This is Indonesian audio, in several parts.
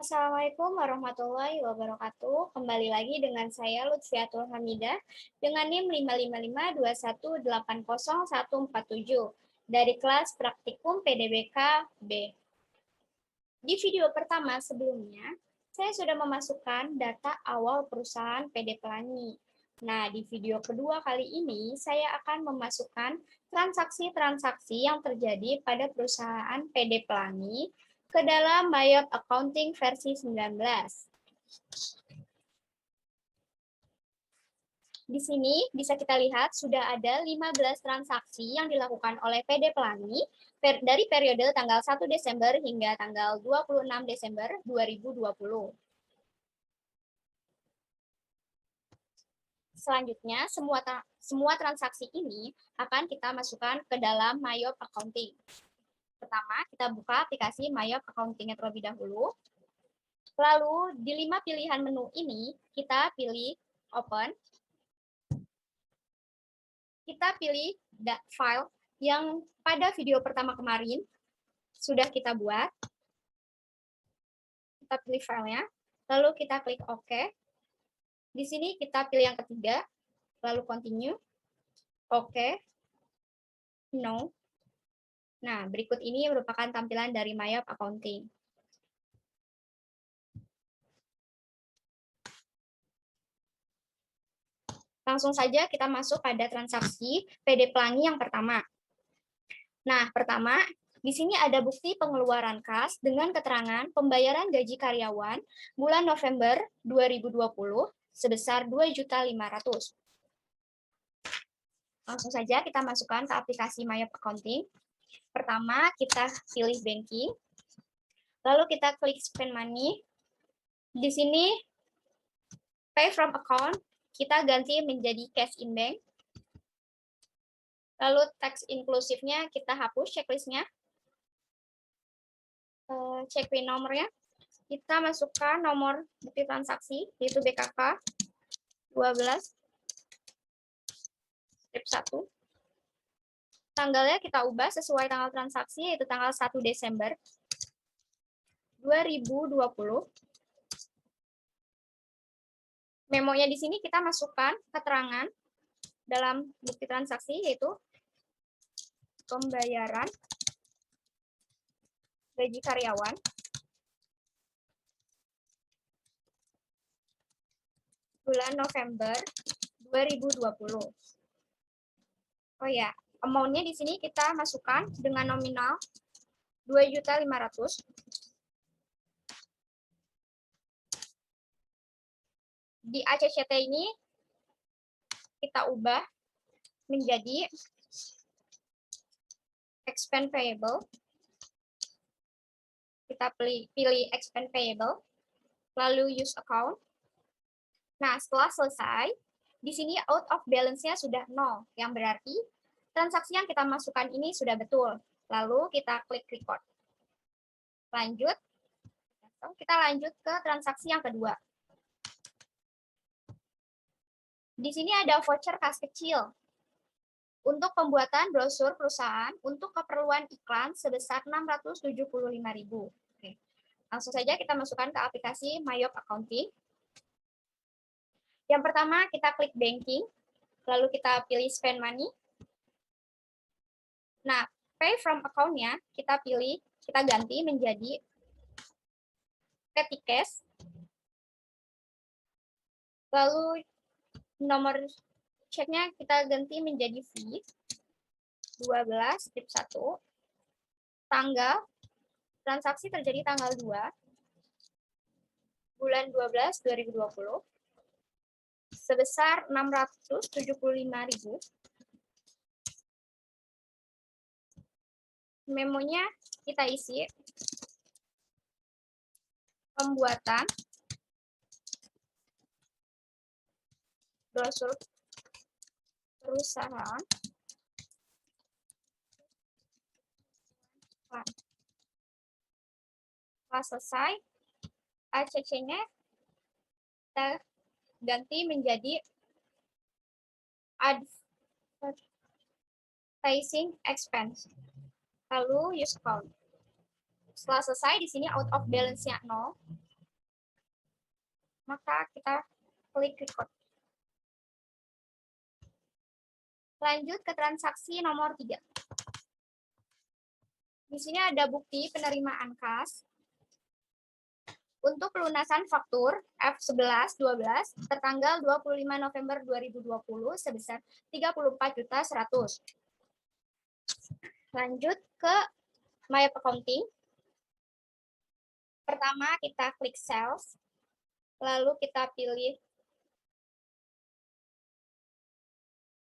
Assalamualaikum warahmatullahi wabarakatuh. Kembali lagi dengan saya Lutfiatul Hamidah dengan NIM 55521808147 dari kelas Praktikum PDBK B. Di video pertama sebelumnya, saya sudah memasukkan data awal perusahaan PD Pelangi. Nah, di video kedua kali ini, saya akan memasukkan transaksi-transaksi yang terjadi pada perusahaan PD Pelangi ke dalam MyOp Accounting versi 19. Di sini bisa kita lihat sudah ada 15 transaksi yang dilakukan oleh PD Pelangi dari periode tanggal 1 Desember hingga tanggal 26 Desember 2020. Selanjutnya, semua transaksi ini akan kita masukkan ke dalam MyOp Accounting. Pertama, kita buka aplikasi MyOp Accounting terlebih dahulu. Lalu, di 5 pilihan menu ini, kita pilih Open. Kita pilih file yang pada video pertama kemarin sudah kita buat. Kita pilih filenya, lalu kita klik OK. Di sini kita pilih yang ketiga, lalu continue, OK, no. Nah, berikut ini merupakan tampilan dari MyOp Accounting. Langsung saja kita masuk pada transaksi PD Pelangi yang pertama. Nah, pertama, di sini ada bukti pengeluaran kas dengan keterangan pembayaran gaji karyawan bulan November 2020 sebesar 2.500.000. Langsung saja kita masukkan ke aplikasi MyOp Accounting. Pertama, kita pilih banking. Lalu kita klik spend money. Di sini pay from account kita ganti menjadi cash in bank. Lalu tax inklusifnya kita hapus checklistnya. Cek PIN nomornya. Kita masukkan nomor bukti transaksi, yaitu BKK 12 strip 1. Tanggalnya kita ubah sesuai tanggal transaksi, yaitu tanggal 1 Desember 2020. Memonya di sini kita masukkan keterangan dalam bukti transaksi, yaitu pembayaran gaji karyawan bulan November 2020. Oh ya, amount-nya di sini kita masukkan dengan nominal 2.500.000. Di ACCT ini kita ubah menjadi expense payable. Kita pilih expense payable, lalu use account. Nah, setelah selesai, di sini out of balance-nya sudah 0, yang berarti transaksi yang kita masukkan ini sudah betul. Lalu kita klik record. Lanjut. Kita lanjut ke transaksi yang kedua. Di sini ada voucher kas kecil untuk pembuatan brosur perusahaan untuk keperluan iklan sebesar 675.000. Oke. Langsung saja kita masukkan ke aplikasi MyOp Accounting. Yang pertama kita klik banking, lalu kita pilih spend money. Nah, pay from account-nya kita ganti menjadi petty cash. Lalu nomor ceknya kita ganti menjadi V 12 strip 1. Tanggal transaksi terjadi tanggal 2 bulan 12 2020 sebesar 675.000. Memonya kita isi pembuatan brosur perusahaan setelah selesai, ACC-nya kita ganti menjadi advertising expense. Lalu use account. Setelah selesai, di sini out of balance-nya 0. maka kita klik record. Lanjut ke transaksi nomor 3. Di sini ada bukti penerimaan kas untuk pelunasan faktur F11-12 tertanggal 25 November 2020 sebesar 34.100.000. Lanjut ke My Accounting. Pertama kita klik Sales, lalu kita pilih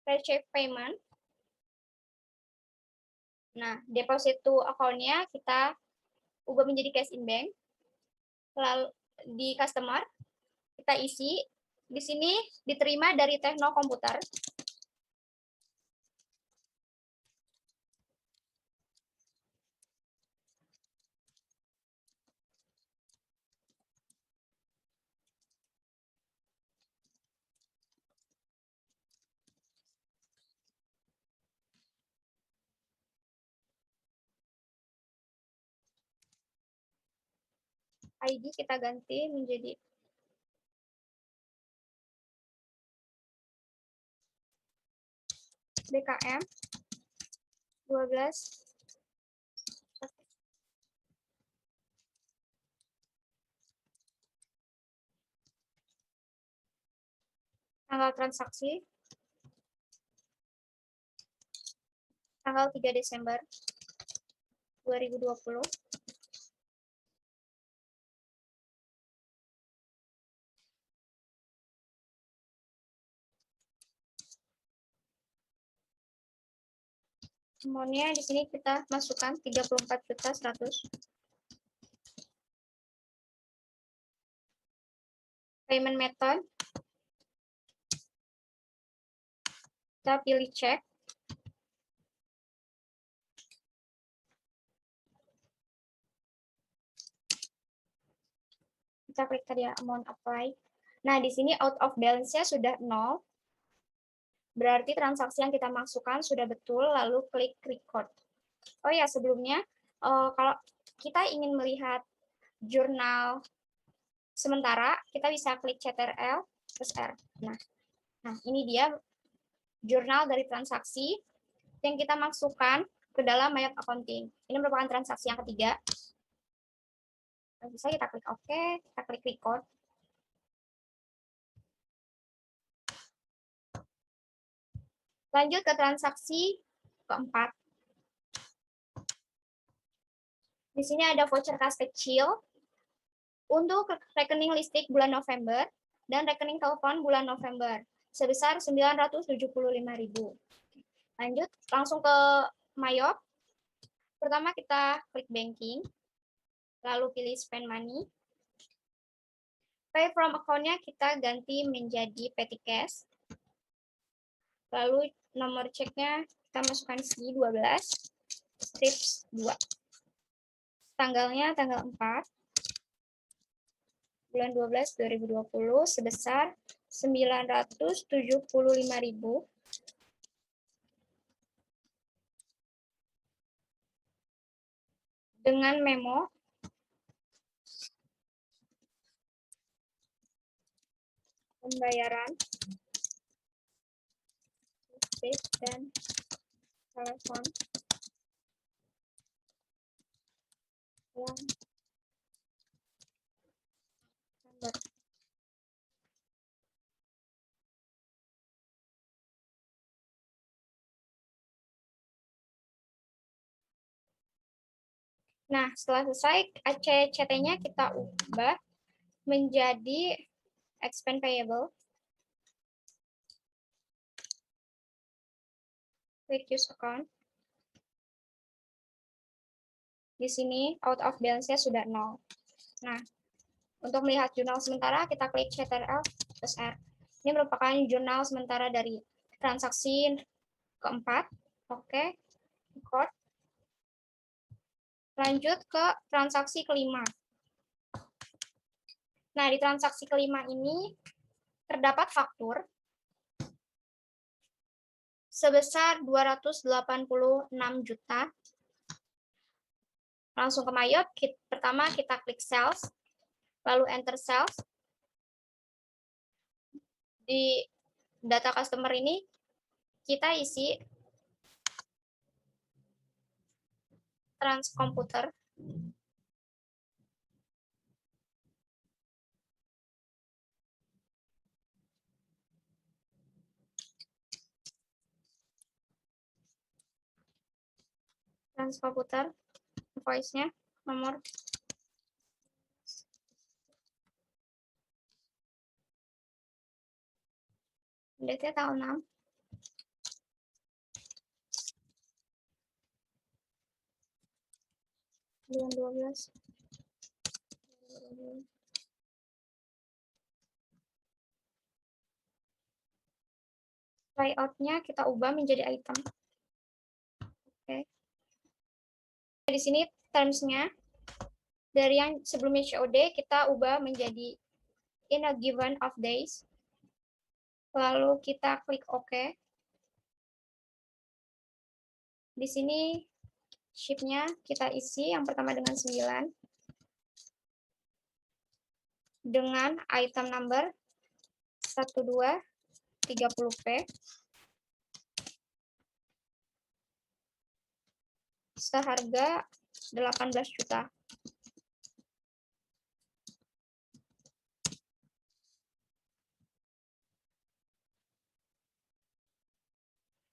Receive Payment. Nah, deposit to account-nya kita ubah menjadi cash in bank. Lalu di customer kita isi, di sini diterima dari Tekno Komputer. ID kita ganti menjadi BKM 12. Tanggal transaksi tanggal 3 Desember 2020. Amount-nya di sini kita masukkan 34.100.000. Payment method kita pilih cek. Kita klik tadi amount apply. Nah, di sini out of balance-nya sudah 0. Berarti transaksi yang kita masukkan sudah betul, lalu klik record. Oh ya, sebelumnya kalau kita ingin melihat jurnal sementara, kita bisa klik Ctrl plus R. Nah, ini dia jurnal dari transaksi yang kita masukkan ke dalam My Accounting. Ini merupakan transaksi yang ketiga. Bisa kita klik OK, kita klik record. Lanjut ke transaksi keempat. Di sini ada voucher kas kecil untuk rekening listrik bulan November dan rekening telepon bulan November sebesar 975.000. Lanjut langsung ke Mayop. Pertama kita klik banking, lalu pilih spend money. Pay from account-nya kita ganti menjadi petty cash. Lalu nomor ceknya kita masukkan sini 12, strips 2. Tanggalnya tanggal 4, bulan 12 2020 sebesar 975.000. Dengan memo pembayaran listrik dan telepon yang standar. Nah, setelah selesai, ACCT-nya kita ubah menjadi expense payable. Klik use account. Di sini out of balance-nya sudah 0. Nah, untuk melihat jurnal sementara, kita klik Ctrl plus R. Ini merupakan jurnal sementara dari transaksi keempat. Oke, record. Lanjut ke transaksi kelima. Nah, di transaksi kelima ini terdapat faktur sebesar 286 juta. Langsung ke Mayop, pertama kita klik sales, lalu enter sales. Di data customer ini kita isi transkomputer. Transkomputer, invoice-nya, nomor date tanggal 6. Bulan 12. Layout-nya kita ubah menjadi item. Oke. Di sini terms-nya dari yang sebelumnya COD kita ubah menjadi in a given of days. Lalu kita klik OK. Di sini shift-nya kita isi yang pertama dengan 9. Dengan item number 1230P. Seharga 18 juta.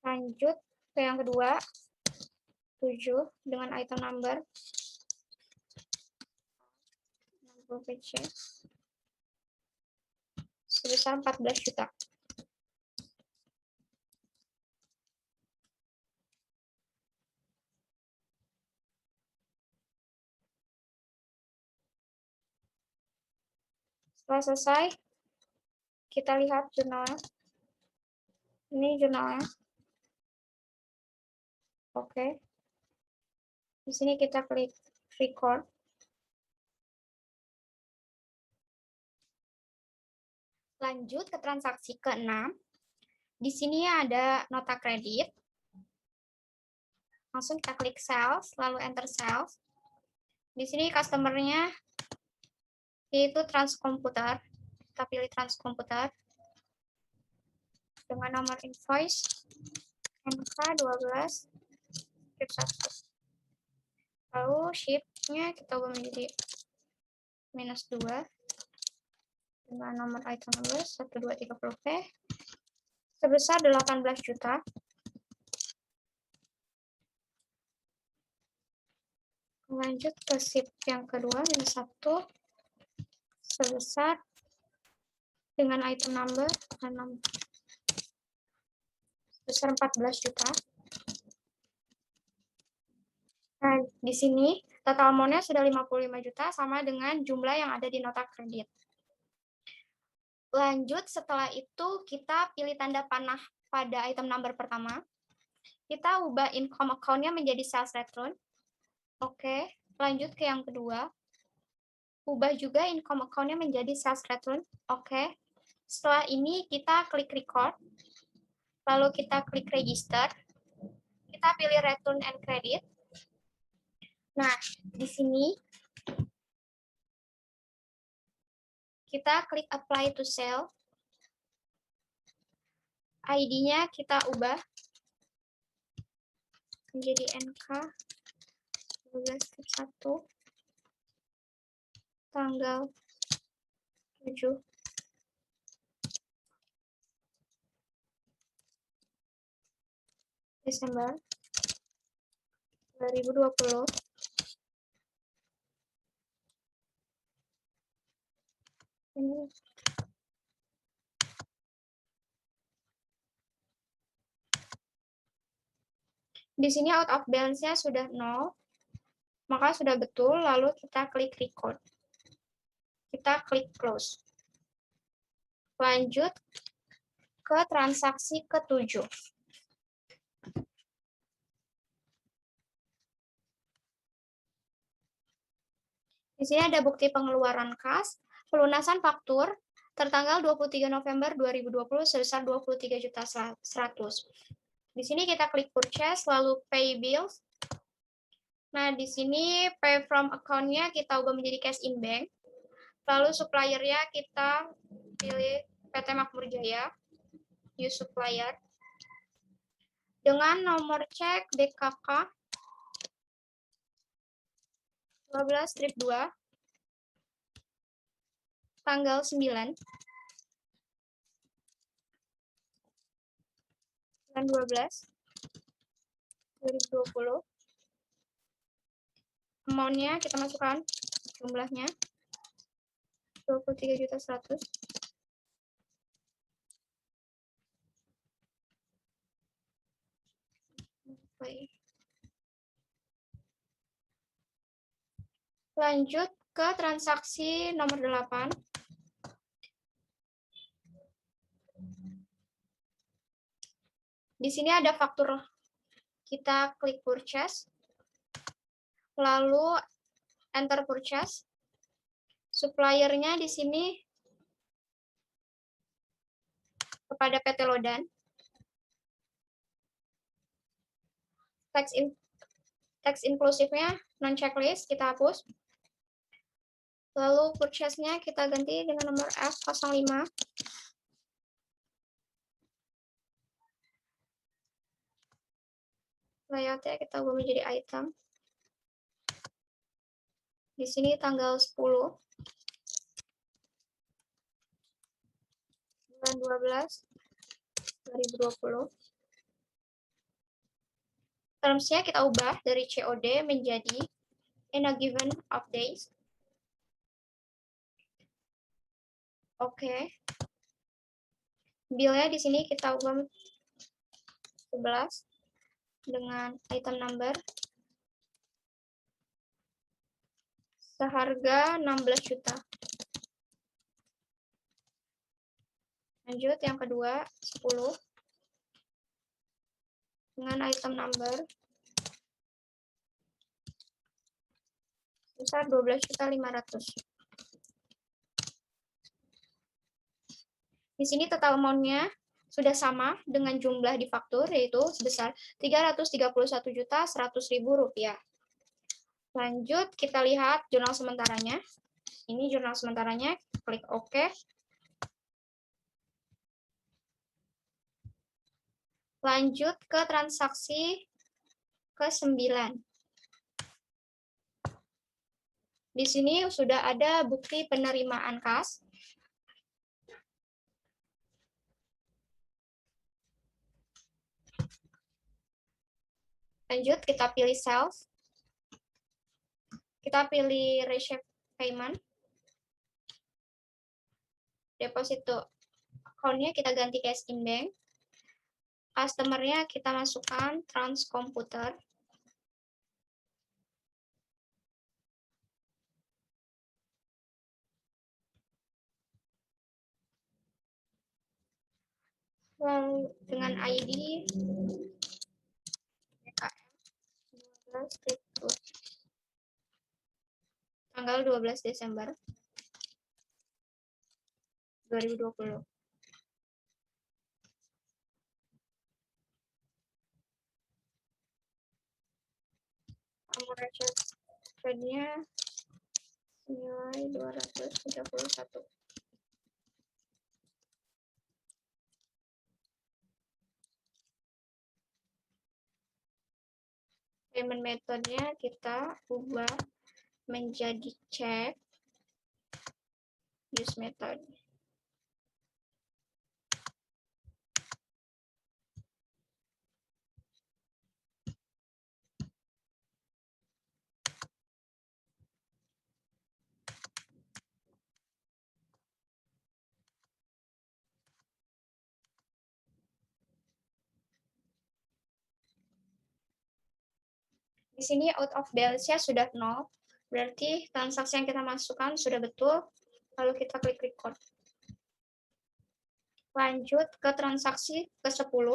Lanjut ke yang kedua, 7 dengan item number 60 PC sebesar 14 juta. Setelah selesai, kita lihat jurnalnya. Ini jurnalnya. Oke. Di sini kita klik record. Lanjut ke transaksi ke-6. Di sini ada nota kredit. Langsung kita klik sales, lalu enter sales. Di sini customer-nya yaitu transkomputer. Kita pilih transkomputer dengan nomor invoice MK12 strip 1. Lalu shift-nya kita ubah menjadi -2 dengan nomor item number 1230P sebesar 18 juta. Lanjut ke shift yang kedua, -1 sebesar dengan item number 6 sebesar 14 juta. Nah, di sini total amount-nya sudah 55 juta sama dengan jumlah yang ada di nota kredit. Lanjut, setelah itu kita pilih tanda panah pada item number pertama. Kita ubah income account-nya menjadi sales return. Oke, lanjut ke yang kedua. Ubah juga income account-nya menjadi sales return. Oke. Setelah ini kita klik record. Lalu kita klik register. Kita pilih return and credit. Nah, di sini kita klik apply to sale. ID-nya kita ubah menjadi NK 12/1 tanggal 7 Desember 2020. Ini di sini out of balance-nya sudah 0, maka sudah betul, lalu kita klik record. Kita klik close. Lanjut ke transaksi ke-7. Di sini ada bukti pengeluaran kas, pelunasan faktur, tertanggal 23 November 2020 sebesar 23.100.000. Di sini kita klik purchase, lalu pay bills. Nah, di sini pay from account-nya kita ubah menjadi cash in bank. Lalu supplier-nya kita pilih PT Makmur Jaya, use supplier, dengan nomor cek DKK 12/2 tanggal 9 bulan 12 2020. Amount-nya kita masukkan jumlahnya 23.100.000. Lanjut ke transaksi nomor 8. Di sini ada faktur. Kita klik purchase, lalu enter purchase. Suppliernya di sini kepada PT Lodan. Teks inklusifnya non checklist kita hapus. Lalu purchase-nya kita ganti dengan nomor F05. Layout-nya kita ubah menjadi item. Di sini tanggal 10 bulan 12 2020. Terms-nya kita ubah dari COD menjadi in a given of days. Oke. Bill-nya di sini kita ubah 11 dengan item number seharga 16 juta. Lanjut yang kedua 10 dengan item number sebesar 12.500.000. Di sini total amount-nya sudah sama dengan jumlah di faktur, yaitu sebesar Rp331.100.000. Lanjut, kita lihat jurnal sementaranya. Ini jurnal sementaranya, klik OK. Lanjut ke transaksi ke-9. Di sini sudah ada bukti penerimaan kas. Lanjut, kita pilih sales. Kita pilih receive payment. Deposito account-nya kita ganti cash in bank. Customer-nya kita masukkan trans komputer. Lalu dengan ID tanggal 12 Desember 2020. Nomor receipt-nya nilai 231. Payment metode-nya kita ubah menjadi check use method. Di sini out of balance-nya sudah 0, berarti transaksi yang kita masukkan sudah betul, lalu kita klik record. Lanjut ke transaksi ke-10.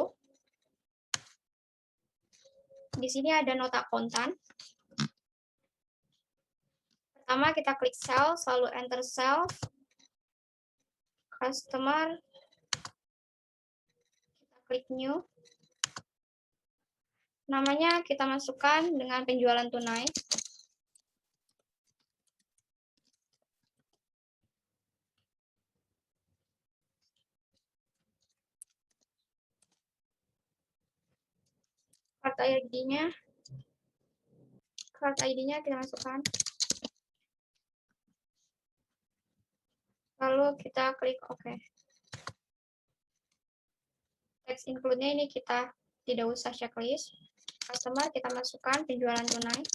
Di sini ada nota kontan. Pertama kita klik sales, lalu enter sales, customer, kita klik new. Namanya kita masukkan dengan penjualan tunai. Kartu ID-nya kita masukkan. Lalu kita klik OK. Text include-nya ini kita tidak usah checklist. Customer kita masukkan penjualan tunai.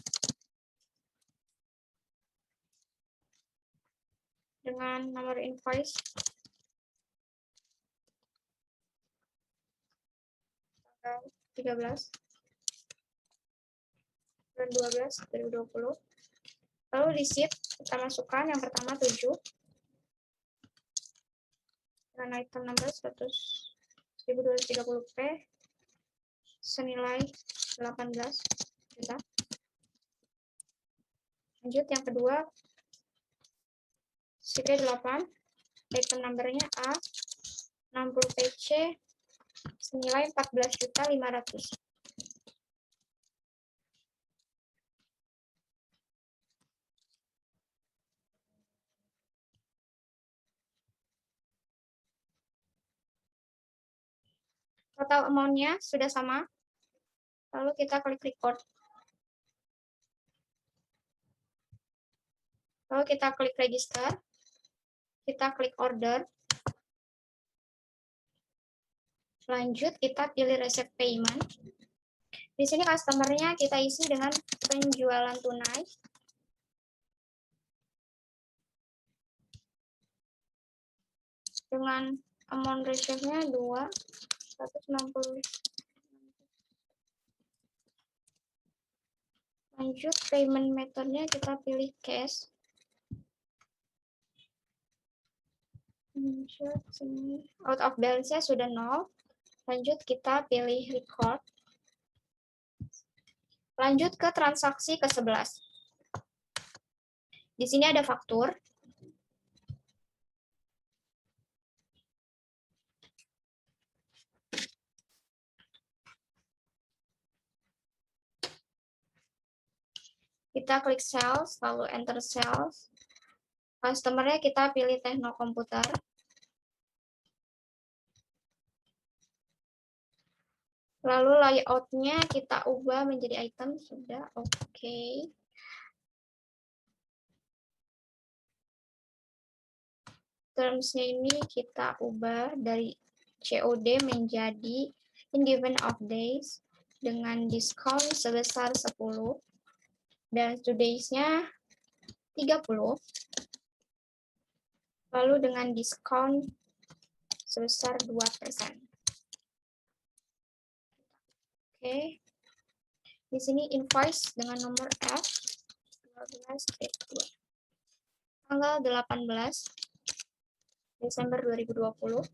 Dengan nomor invoice. Tanggal 13. Bulan 12, 2020. Lalu receipt kita masukkan yang pertama 7. Dengan item number 1230p. Senilai 18 juta. Lanjut yang kedua. CP8. Item numbernya A. 60 PC. Senilai 14.500.000. Total amount-nya sudah sama. Lalu kita klik record. Lalu kita klik register. Kita klik order. Lanjut kita pilih receipt payment. Di sini customer-nya kita isi dengan penjualan tunai. Dengan amount receipt-nya 2.160. Lanjut payment method-nya kita pilih cash. Out of balance-nya sudah 0. Lanjut kita pilih record. Lanjut ke transaksi ke-11. Di sini ada faktur. Kita klik sales, lalu enter sales. Customer-nya kita pilih Tekno Komputer. Lalu layout-nya kita ubah menjadi item, sudah oke. Terms-nya ini kita ubah dari COD menjadi in the event of days dengan diskon sebesar 10 dan today's-nya 30. Lalu dengan diskon sebesar 2%. Oke. Di sini invoice dengan nomor F12-2. Tanggal 18 Desember 2020.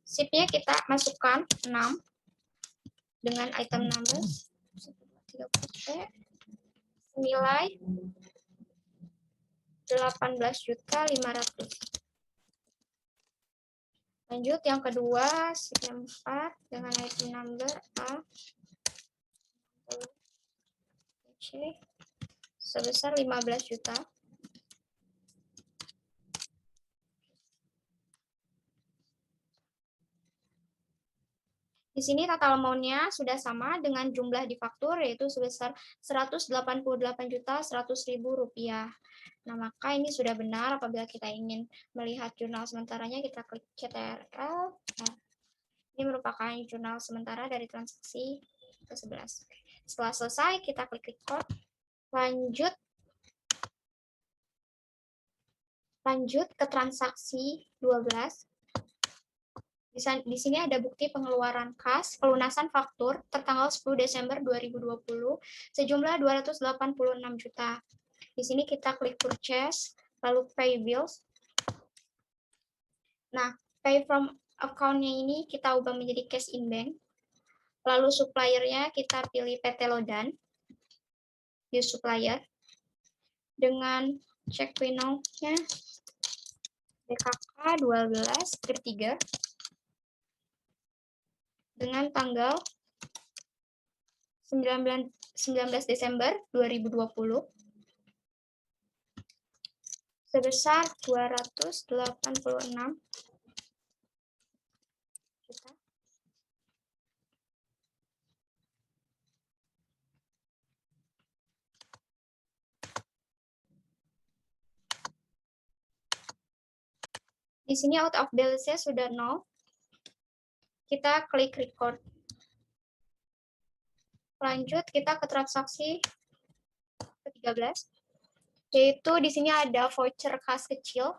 SIP-nya kita masukkan 6 dengan item number 30P senilai 18.500.000. Lanjut yang kedua, SIP 4 dengan item number A sebesar 15 juta. Di sini total amount-nya sudah sama dengan jumlah di faktur, yaitu sebesar Rp188.100.000. Nah, maka ini sudah benar. Apabila kita ingin melihat jurnal sementaranya, kita klik CTRL. Nah, ini merupakan jurnal sementara dari transaksi ke-11. Setelah selesai, kita klik record. Lanjut ke transaksi 12. Di sini ada bukti pengeluaran kas, pelunasan faktur tertanggal 10 Desember 2020 sejumlah 286 juta. Di sini kita klik purchase, lalu pay bills. Nah, pay from account-nya ini kita ubah menjadi cash in bank. Lalu supplier-nya kita pilih PT Lodan, use supplier. Dengan check winnow-nya DKK 12-3. Dengan tanggal 19 Desember 2020 sebesar 286 juta. Di sini out of balance-nya sudah 0. Kita klik record. Lanjut kita ke transaksi ke-13. Yaitu di sini ada voucher kas kecil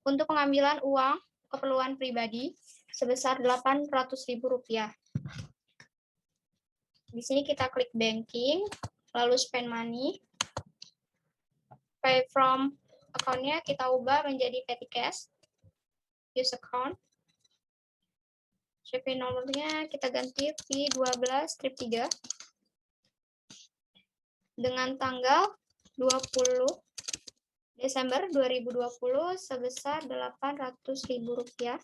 untuk pengambilan uang keperluan pribadi sebesar Rp800.000. Di sini kita klik banking, lalu spend money, pay from account-nya kita ubah menjadi petty cash, use account, CP nomornya kita ganti V12-3 dengan tanggal 20 Desember 2020 sebesar Rp800.000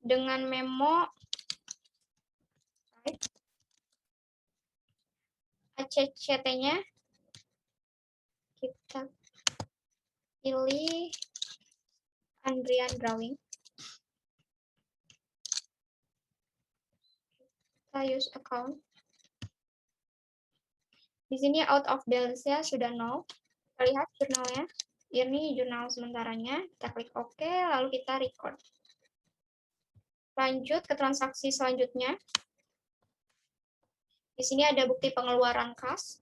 dengan memo ACCT-nya kita pilih Andrian Drawing. Kita use account. Di sini out of balance-nya sudah 0. Kita lihat jurnalnya. Ini jurnal sementaranya. Kita klik OK, lalu kita record. Lanjut ke transaksi selanjutnya. Di sini ada bukti pengeluaran kas.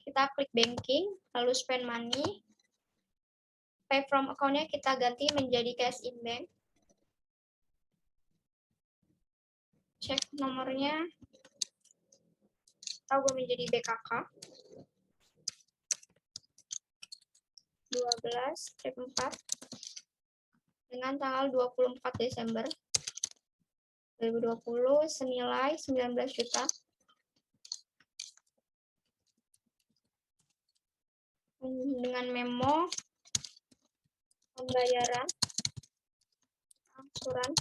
Kita klik banking, lalu spend money. Pay from account-nya kita ganti menjadi cash in bank. Cek nomornya. Kita ubah menjadi BKK. 12-4 dengan tanggal 24 Desember 2020 senilai 19 juta. Dengan memo pembayaran angsuran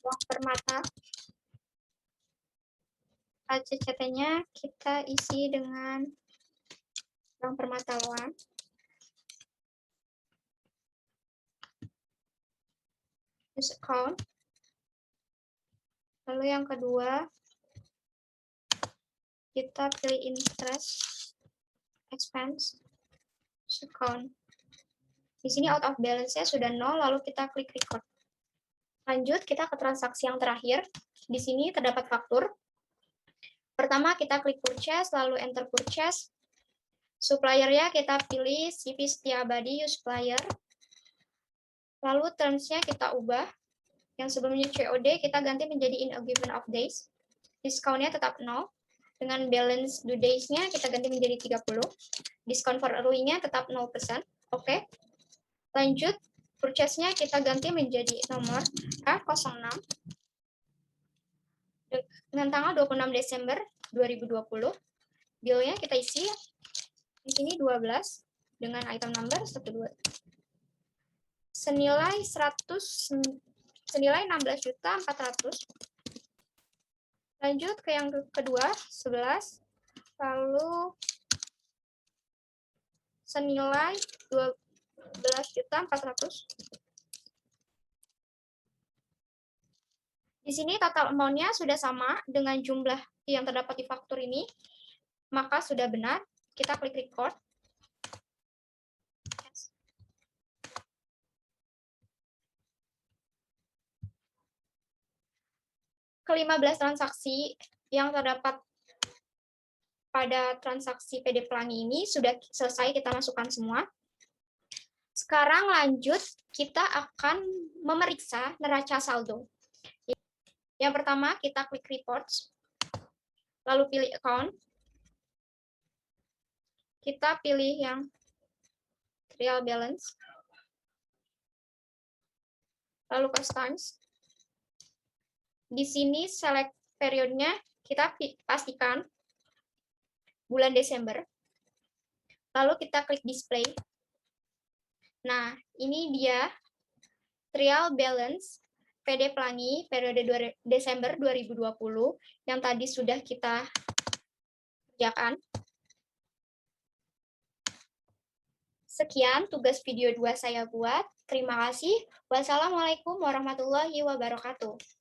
uang permata. ACCT-nya kita isi dengan Bank Permata Loan. Use account. Lalu yang kedua, kita pilih interest expense account. Di sini out of balance-nya sudah 0, lalu kita klik record. Lanjut kita ke transaksi yang terakhir. Di sini terdapat faktur. Pertama kita klik purchase, lalu enter purchase. Supplier-nya kita pilih CV Setia Abadi use supplier. Lalu terms-nya kita ubah. Yang sebelumnya COD kita ganti menjadi in a given of days. Discount-nya tetap 0. Dengan balance due days-nya kita ganti menjadi 30. Discount for early-nya tetap 0%. Oke. Lanjut, purchase-nya kita ganti menjadi nomor A06. Dengan tanggal 26 Desember 2020. Bill-nya kita isi di sini 12 dengan item number 12. Senilai 16.400.000. Lanjut ke yang kedua, 11. Lalu senilai 12.400.000. Di sini total amount-nya sudah sama dengan jumlah yang terdapat di faktur ini, maka sudah benar. Kita klik record. Ke-15 transaksi yang terdapat pada transaksi PD Pelangi ini sudah selesai kita masukkan semua. Sekarang lanjut, kita akan memeriksa neraca saldo. Yang pertama, kita klik reports, lalu pilih account. Kita pilih yang trial balance, lalu customs. Di sini select periodnya, kita pastikan bulan Desember. Lalu kita klik display. Nah, ini dia trial balance PD Pelangi periode Desember 2020 yang tadi sudah kita kerjakan. Sekian tugas video 2 saya buat. Terima kasih. Wassalamualaikum warahmatullahi wabarakatuh.